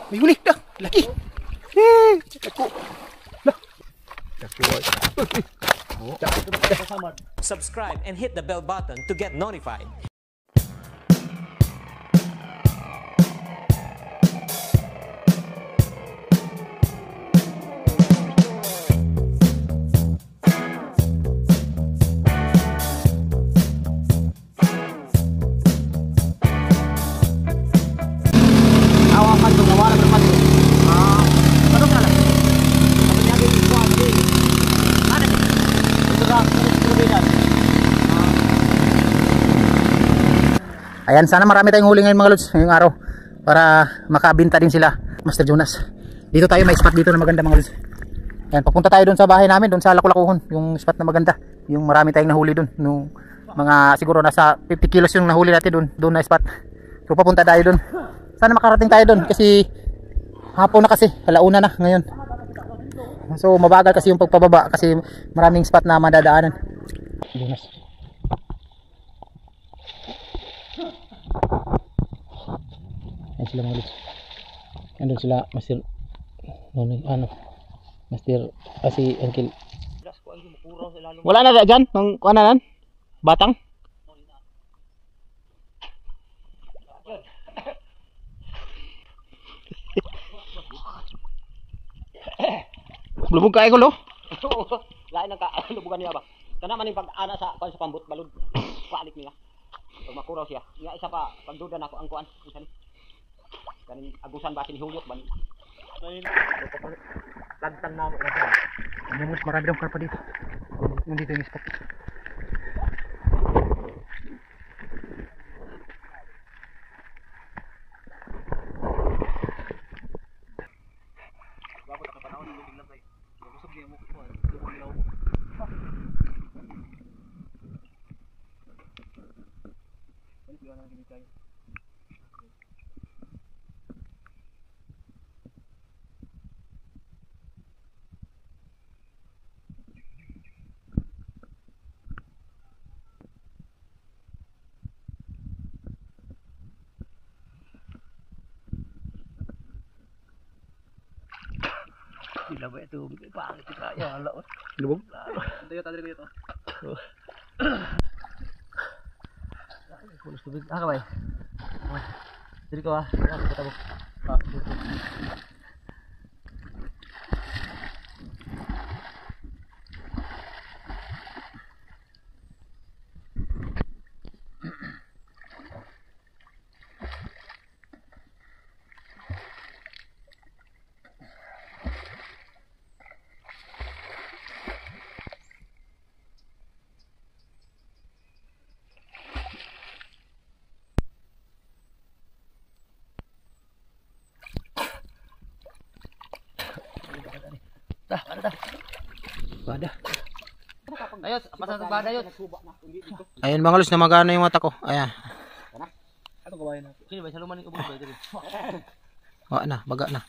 May huli. Dah. Laki. Ako. Lah. Subscribe and hit the bell button to get notified. Ayan, sana marami tayong huli ngayon mga lods ngayong araw para makabinta din sila. Master Jonas, dito tayo, may spot dito na maganda mga lods. Ayan, papunta tayo doon sa bahay namin, doon sa Lakulakuhon, yung spot na maganda, yung marami tayong nahuli doon, nung mga siguro nasa 50 kilos yung nahuli natin doon na spot. So papunta tayo doon, sana makarating tayo doon kasi hapon na, kasi alauna na ngayon. So mabagal kasi yung pagpababa kasi maraming spot na madadaanan. Jonas, ayan sila mga lods. Andun sila Master Master si Uncle. Wala na dyan ng kuha na nan batang. Lubog ka ko lo. Lain ang lubugan niya ba? Kana man yung pag-ana sa pambot balod. Kualik niya. Pag makuraw siya. Nga isa pa pagduda nako ang kuan. Isa ni. Kaning agusan ba sinihuyot ban. Lagtang na mo kasi. Mas marami daw karpa dito. Nandito yung spot. Bila ba ito? Pangit ka. Ya, ala. Lubog? Tayo tadiri ko ito. Pulos tubig. Ah, kabay. Diri ko ah. Kita mo. Dah, ada. Bada. Ayos, pasang bada yun. Ayan mga lods, na magana yung mata ko. Ayan. Ano gawain natin? Sino ba sa lumaning ubos ba dito? Wala na, baga na.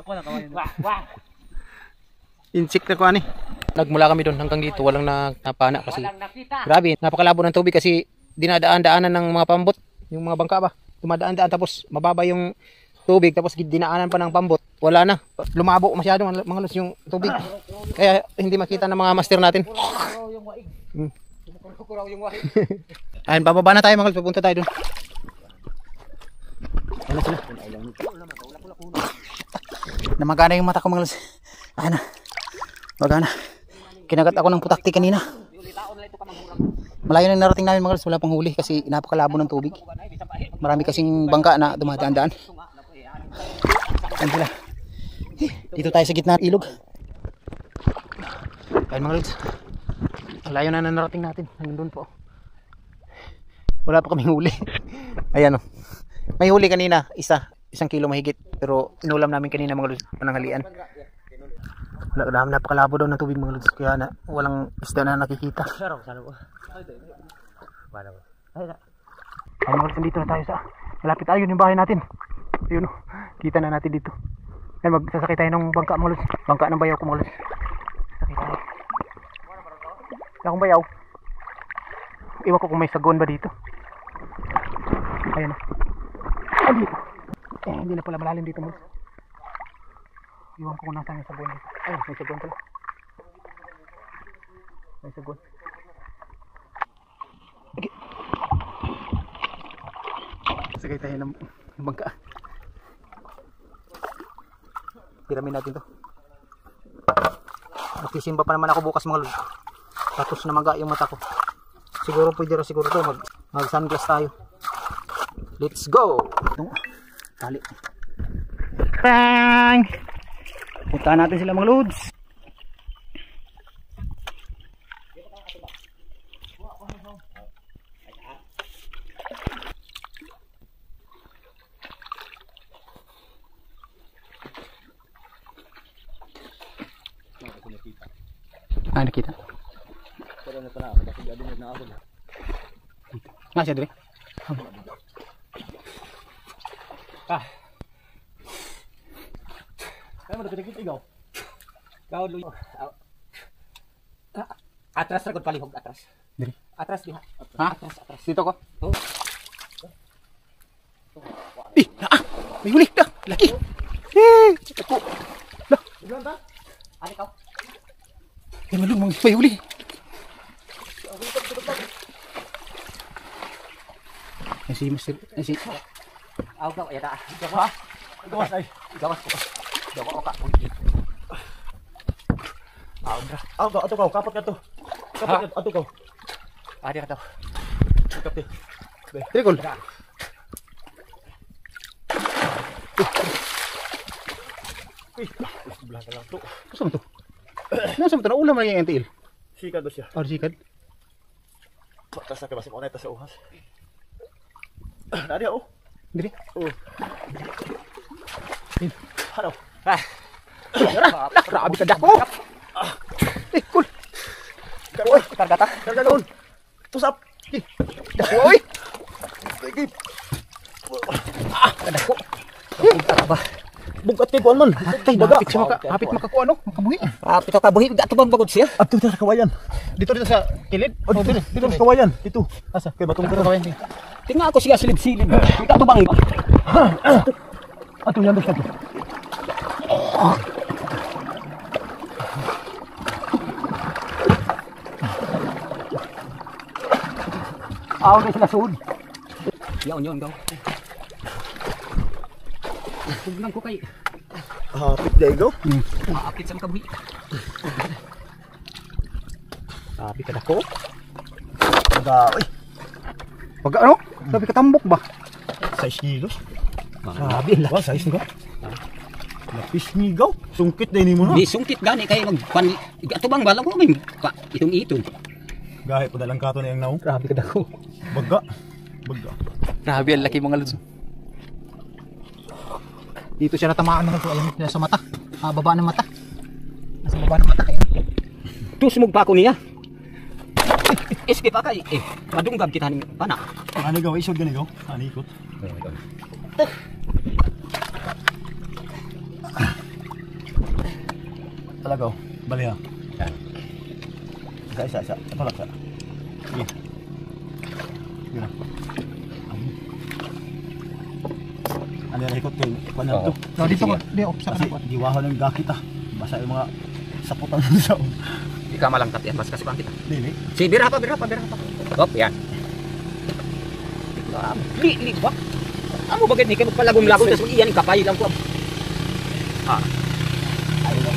Ako na gawain. Wah. Insect na ko ani. Nagmula kami doon hanggang dito, walang napana kasi. Grabe, napakalabo ng tubig kasi dinadaan-daanan ng mga pambot, yung mga bangka ba. Dumadaan-daan tapos mababa yung tubig tapos dinaanan pa ng pambot. Wala na. Lumabo masyado mga lods yung tubig. Kaya hindi makita ng mga master natin. Ayun, bababa na tayo mga lods, pupunta tayo doon. Ano sila? Namagana yung mata ko mga lods. Ayun na. Magana. Kinagat ako ng putakti kanina. Malayo na narating namin mga lods, wala pang huli kasi napakalabo ng tubig. Marami kasing bangka na dumadaan-daan. Ayun sila. Dito tayo sa gitna ng ilog. Ayun mga lods, ang layo na narating natin. Nandun po. Wala pa kaming huli. Ayan o. May huli kanina, isang kilo mahigit. Pero inulam namin kanina mga lods, pananghalian. Napakalabo daw ng tubig mga lods, kaya na walang isda na nakikita. Ayun mga lods, dito na tayo sa malapit tayo yung bahay natin. Ayun o, kita na natin dito. Ay, magsasakay tayo ng bangka mga lods. Bangka ng bayaw ko mga lods. Sakay tayo. Akong bayaw. Iwan ko kung may sagon ba dito. Ayun o. Ay, dito. Hindi na pala malalim dito mo. Iwan ko kung nasaan yung saguan. Ay, may saguan pala. May saguan. Okay. Sagay tayo ng bangka. Tiramin natin to. Magsisimba pa naman ako bukas mga lod. Tapos na maga yung mata ko. Siguro pwede rin siguro to. Mag sunglass tayo. Let's go! Tali. Bang! Puntahan natin sila mga lods. Ah, nakita? Nga siya dire? Ah. Kaya mo dapit ikaw. Kau lu. Atras ra gud palihog atras. Dire. Atras diha. Ha? Atras atras. Dito ko. Oh. May huli dah. Laki. Ako. Lah, Diyan ta? Ani kau. malung may huli. Si Mister, si. Aw ka ya ta. Ha? Gawas ay. Gawas ko. Gawa ka. Aw ka ato ka kapot ka to. Kapot ato ka. Adi ka to. Kapit. Trikol. Sebelah ka lang to. Asa mo to? Nasa mo to? Naulam na yung NTL. Sikad do siya. Sikad. Patas sa kabasi mo na ito sa uhas. Nadi oh. Dire. Oh. Halo. Grabe ka dako. Cool. Oy, kargata. Karga doon. Tusap. Dako oy. Sige. Dako. Ba. Bugat kay man. Hapit makakuha no, makabuhi. Hapit ka buhi ato bang bagod siya. Ato sa kawayan. Dito sa kilid. Dito sa kawayan. Dito. Asa? Kay batong kawayan. Tingnan ako siya silid-silid. Ikaw to bang. Ato yan do siya. Aw na sila sud. Yon daw. Tignan ko kay. Hapit day go. Hapit sa makabuhi. Hapit ka dako. Oy. Pag ano? Sabi ka tambok ba? 6 kilos. Grabe, laki size nito. Lapis migaw. Sungkit din mo na. Di sungkit gani kay magpan ato bang bala mo may itong-itong. Gahe pa dalang kato na yung naong. Grabe ka dako. Baga. Grabe, ang laki mga lods. Dito siya natamaan mga to. Ayan, nasa mata. Baba ng mata. Nasa baba ng mata kayo. Tusmog pa ko niya. Escape pa kay madunggab kita ning pana. Ano gaw? Isod gani gaw? Ano ikot? Talagaw. Bali ha. Isa. Palak sa. Sige. Yun na. Ano yan ikot kay paano to? So, dito ko. Sa Kasi kanan. giwahon ng gakita. Basa yung mga saputan sa Di ka malangkat yan basta kasi pang kita. dili. Si bira pa. Hop, yan. Li ba? Amo bagay ni kay magpalagom-lagom tas iyan kapay lang ko.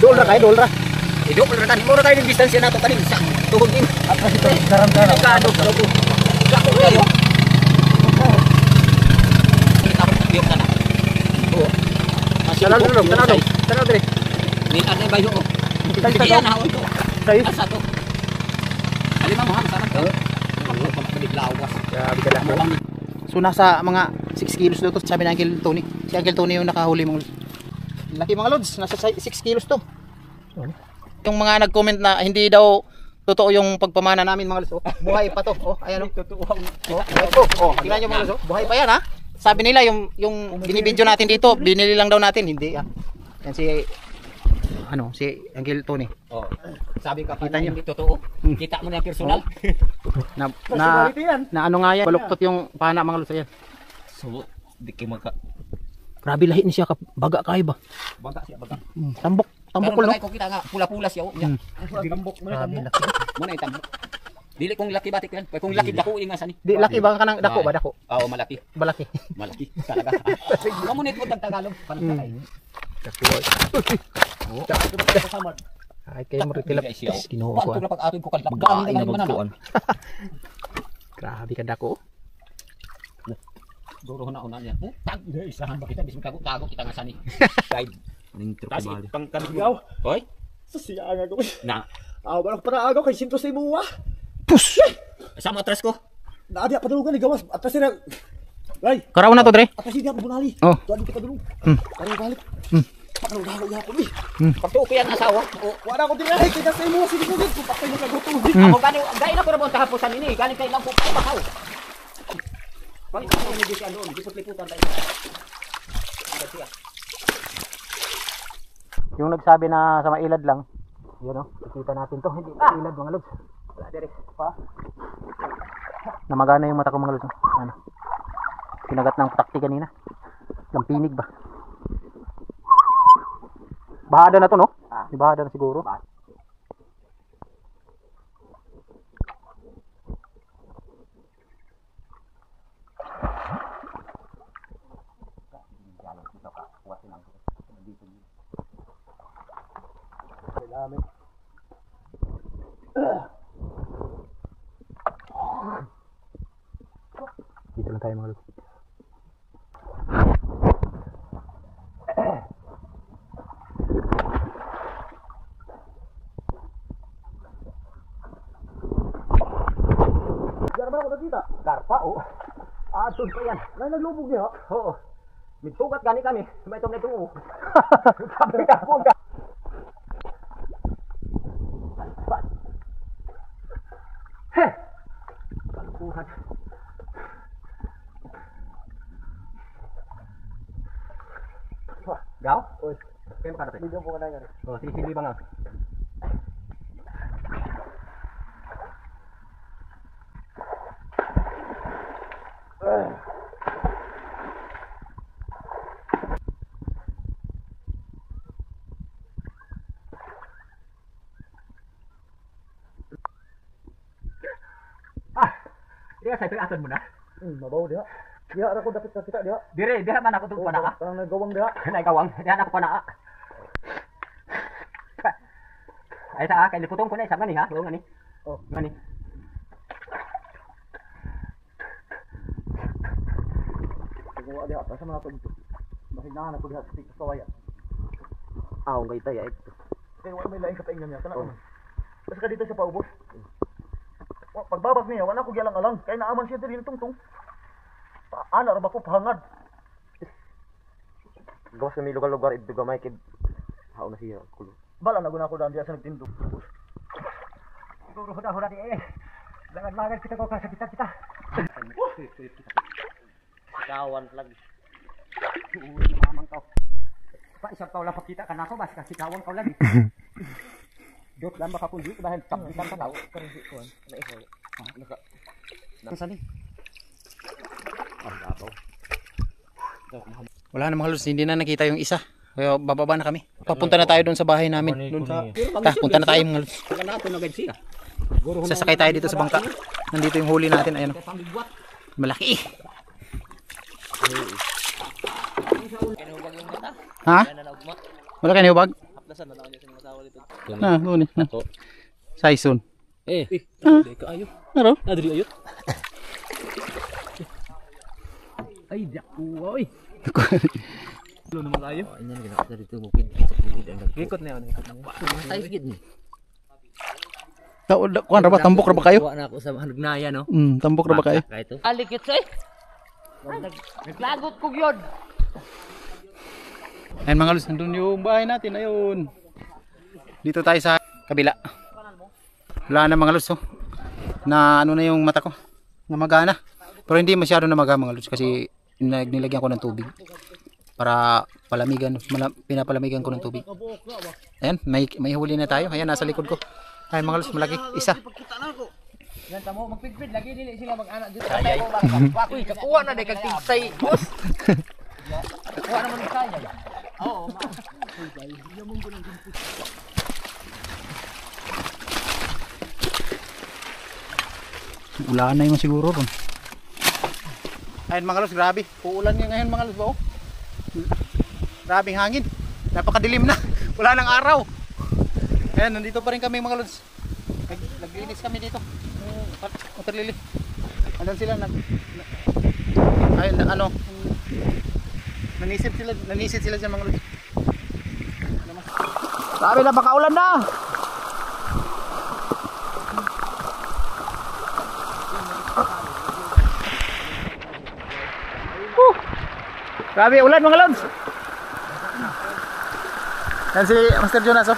Dolra kay dolra. Idok ra tani mo ra tayo ng distansya nato kanin sa tuhod din. At ito daram-daram. Kano ko. Kako kayo. Kita ko diok kana. Oh. Tanaw dire. Ni ada bayo. Tay Sige na on to. Tay. Asa to? Alima mo ha sana to. Lawas. Grabe ka dako. So nasa mga 6 kilos daw to, sabi ng Uncle Tony. Si Uncle Tony yung nakahuli mga lods. Laki mga lods, nasa 6 kilos to. Yung mga nag-comment na hindi daw totoo yung pagpamana namin mga lods. Oh, buhay pa to. Oh, ayan oh. Totoo. Tingnan nyo mga lods. Oh, buhay pa yan ha. Sabi nila yung binibidyo natin dito, binili lang daw natin, hindi ah. Yan si Uncle Tony. Oh. Sabi ka pa Kita niyo. hindi totoo. Kita mo na yung personal. Na ano nga yan, baluktot yung pana mga lods. Ayan. So, di kayo maka Grabe lahi ni siya ka baga kay ba. Baga siya, baga. Tambok ko no. Ko kita nga pula-pula siya. Tambok mo na tambok. Mo na tambok. Dili kong laki batik yan. Kung laki dako nga sani. Di laki ba kanang dako ba dako? Oo, malaki. Balaki. Malaki talaga. Mamunit mo Tagalog panagkay. Ay kay mo tilap kinuha ko. Pag atin ko kalak. Gaan na man. Grabe ka dako. Duro na una niya. Tag isahan ba kita bising tago kita nga sani. Guide. Ning truko bali. Pang kanigaw. Hoy. Sasiya nga ko. Na. Wala ko para agaw kay sinto sa imuwa. Pus. Sa matras ko. Naadi pa dulugan ni gawas. Atas sila. Ay, Karaw na to dre. atas hindi ako bunali. Oh. Tuwan kita dulu. Karong balik. Pakalugalo ya ko. Pagtuo ko yan asawa. Wala ko dinay kay sa imuwa sige ko dito. Patay mo kaguto. Ako gani gain ako ra mo tahaposan ini. Gani kay lang ko pa bahaw. Pag ito ni dito ano, lipot-liputan tayo. Yung nagsabi na sa mailad lang. Yan oh, nakita natin to. Hindi mailad mga lods. Wala dire pa. Namagana yung mata ko mga lods. Ano? Kinagat ng takti kanina. Lampinig ba? Bahada na to no? Di bahada na siguro. Dito lang tayo mga lods. Diyan naman ako nakita. Karpa oh. Asun pa yan. Nay naglubog niya. Oo. Mitugat gani kami. May itong nito. Sabi ka po ka. Heh. Kalukuhan. Gaw? Oy, Kaya ka natin. video ko na yan. Oh, sige ba nga? Dia saya akan muna. Mabaw dia. Dia ara ko dapat kita dia. Dire man ako tugpa na. Parang nagawang dia. Naikawang, diyan ako pa na. Ay sa kay liputong ko na isa ngani ha. Oo ngani. Oh, Ngani. Siguro dia pa sa mga pagto. Mahinahan ako diha sa kawaya. Aw gay tay ay. Kaya wala may lain ka paingan niya. Kana. Basta ka dito sa paubos. Pagbabas niya, wala ko gialang-alang. Kaya naaman siya diri tungtong. Ana ra ba ko pahangad? Gawas kami lugar-lugar ito gamay kid hao na siya kulo. Bala na guna ko daan diya sa nagtindog. Siguro hura di eh. Lagan kita ko sa kita. Kawan lagi. Uy, mamang kau. Pa isang taon lang pakita ka na ako, basta kasi kawang kau lagi. Dot lang baka kundi dahil kapitan ka tao. Karisi ko an. Naihaw. Nasa ni? Wala na mga lods, hindi na nakita yung isa. Kaya bababa na kami. Papunta na tayo doon sa bahay namin. Doon sa punta na tayo mga lods. Wala na ito na guide siya. Sasakay tayo dito sa bangka. Nandito yung huli natin, ayun. Malaki. Ha? Wala kayo hubag? Ah, doon eh. Saison. Ayo. Ano? Adri ayot. Ay, dakuwa oy. Lo naman tayo. Ini nak kita dito bukid kita pilih dan Ikot na yun. tayo gid ni. Kuan ra ba tambok ra ba kayo? Wa na ako sa hanugnaya no. Tambok ra ba kayo? Kay to. Alikit say. Naglagot ko gyud. Ayun mga lods, nandun yung bahay natin. Ayun. Dito tayo sa kabila. Wala na mga lods oh. Na ano na yung mata ko. Namagana. Pero hindi masyado namaga mga lods kasi nilagyan ko ng tubig. Para palamigan, pinapalamigan ko ng tubig. Ayan, may huli na tayo. Ayan, nasa likod ko. Ayun mga lods, malaki. Isa. Yan tamo magpigpid lagi dili sila mag-anak dito. Ako kakuha na day kag tigsay boss. Kuha naman ng kaya. Oo, Ulan na yung siguro ron. Ayun mga lods, grabe. Uulan nga ngayon mga lods ba oh. Grabing hangin. Napakadilim na. Wala nang araw. Ayan, nandito pa rin kami mga lods. Naglinis kami dito. Waterlily. Andun sila ayun, ano. Nanisid sila dyan mga lods. Sabi na baka ulan na. Grabe ulan mga lods. Yan si Master Jonas oh.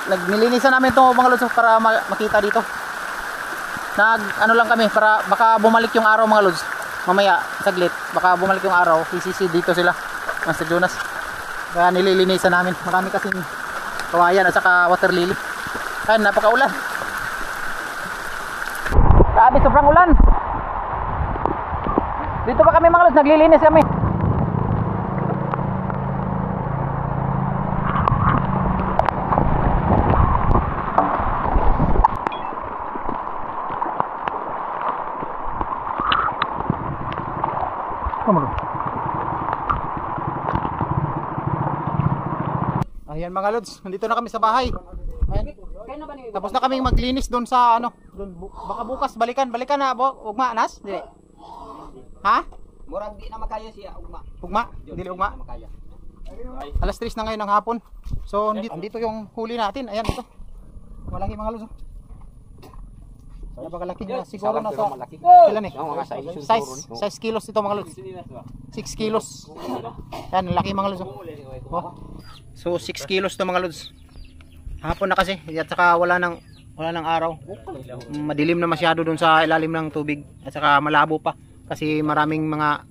Nagnilinisan namin to mga lods para makita dito. Ano lang kami para baka bumalik yung araw mga lods. Mamaya saglit baka bumalik yung araw. Isisi dito sila Master Jonas. Kaya nililinisan namin. Marami kasing kawayan at saka water lily. Ayun napakaulan. Grabe sobrang ulan. Dito pa kami mga lods, naglilinis kami. Ayan mga lods, nandito na kami sa bahay. Ayan. Tapos na kaming maglinis doon sa ano, doon baka bukas balikan na ugma nas, dili. Ha? murag di na makaya siya ugma. Ugma? Dili ugma? Makaya. Alas 3 na ngayon ng hapon. So dito yung huli natin. Ayan ito. Malaki mga lods. Napakalaki na siguro na sa ilan eh? Size kilos ito mga lods. 6 kilos. Yan, laki mga lods. Oh. So 6 kilos to mga lods. Hapon na kasi at saka wala nang araw. Madilim na masyado doon sa ilalim ng tubig at saka malabo pa kasi maraming mga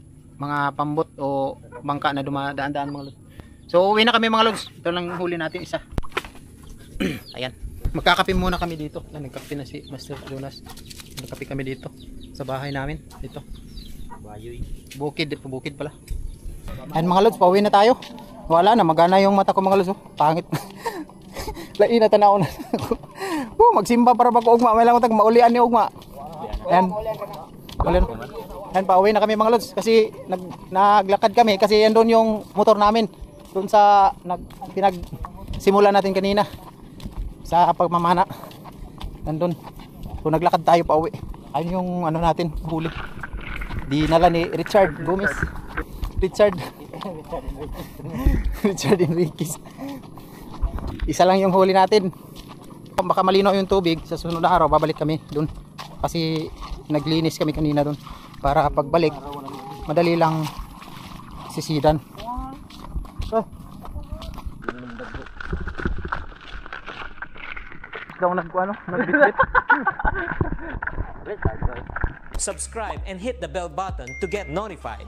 pambot o bangka na dumadaan-daan mga lods. So uwi na kami mga lods. Ito lang huli natin isa. Ayan. Magkakape muna kami dito. Nagkape na si Master Jonas. Nagkape kami dito sa bahay namin. Dito. Bukid pala. Ayan mga lods, pauwi na tayo. Wala na, magana yung mata ko mga lods. Oh. Pangit. Lai na tanaw na ako. Magsimba para bago ugma. May lang utag maulian ni ugma. Ayan. Ayan, pauwi na kami mga lods. Kasi naglakad kami. Kasi yan doon yung motor namin. Doon sa pinagsimula natin kanina. Sa pagmamana nandun. So naglakad tayo pa uwi. Ayun yung ano natin huli. Dinala ni Richard Gomez. Richard Enriquez. Isa lang yung huli natin. Baka malinaw yung tubig sa sunod na araw babalik kami dun. Kasi naglinis kami kanina dun para pagbalik madali lang sisidan. Subscribe and hit the bell button to get notified.